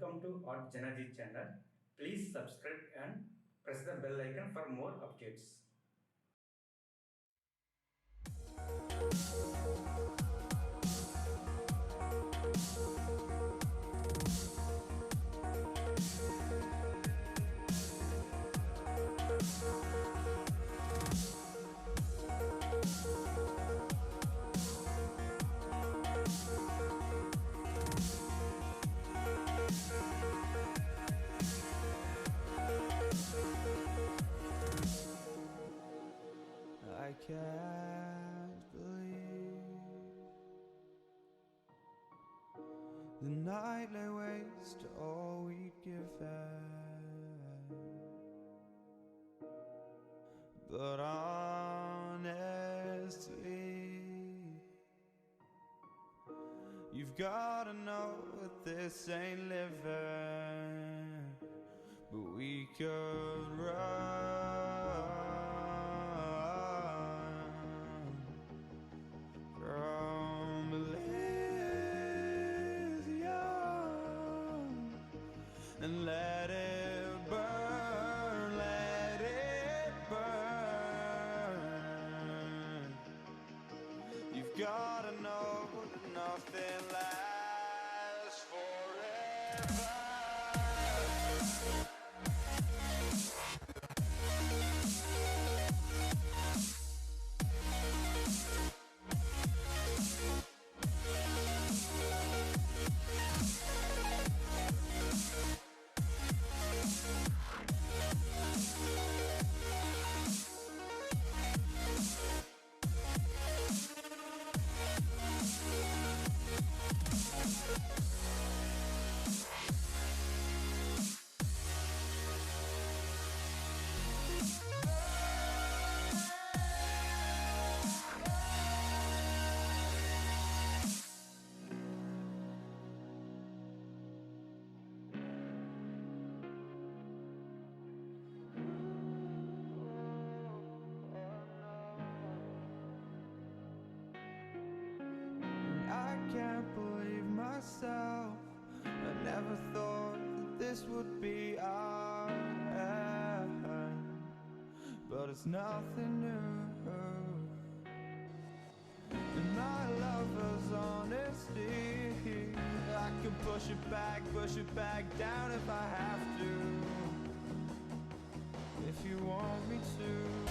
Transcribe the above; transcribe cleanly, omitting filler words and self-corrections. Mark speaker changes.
Speaker 1: welcome to artjanag channel. Please subscribe and press the bell icon for more updates.
Speaker 2: I can't believe the night lay waste to all we'd given. But honestly, you've gotta know that this ain't living. But we could run from Elysium and let it burn, let it burn. You've gotta know that nothing lasts forever. I can't believe myself. I never thought that this would be our end, but it's nothing new. And my lover's honesty, I can push it back down if I have to. If you want me to.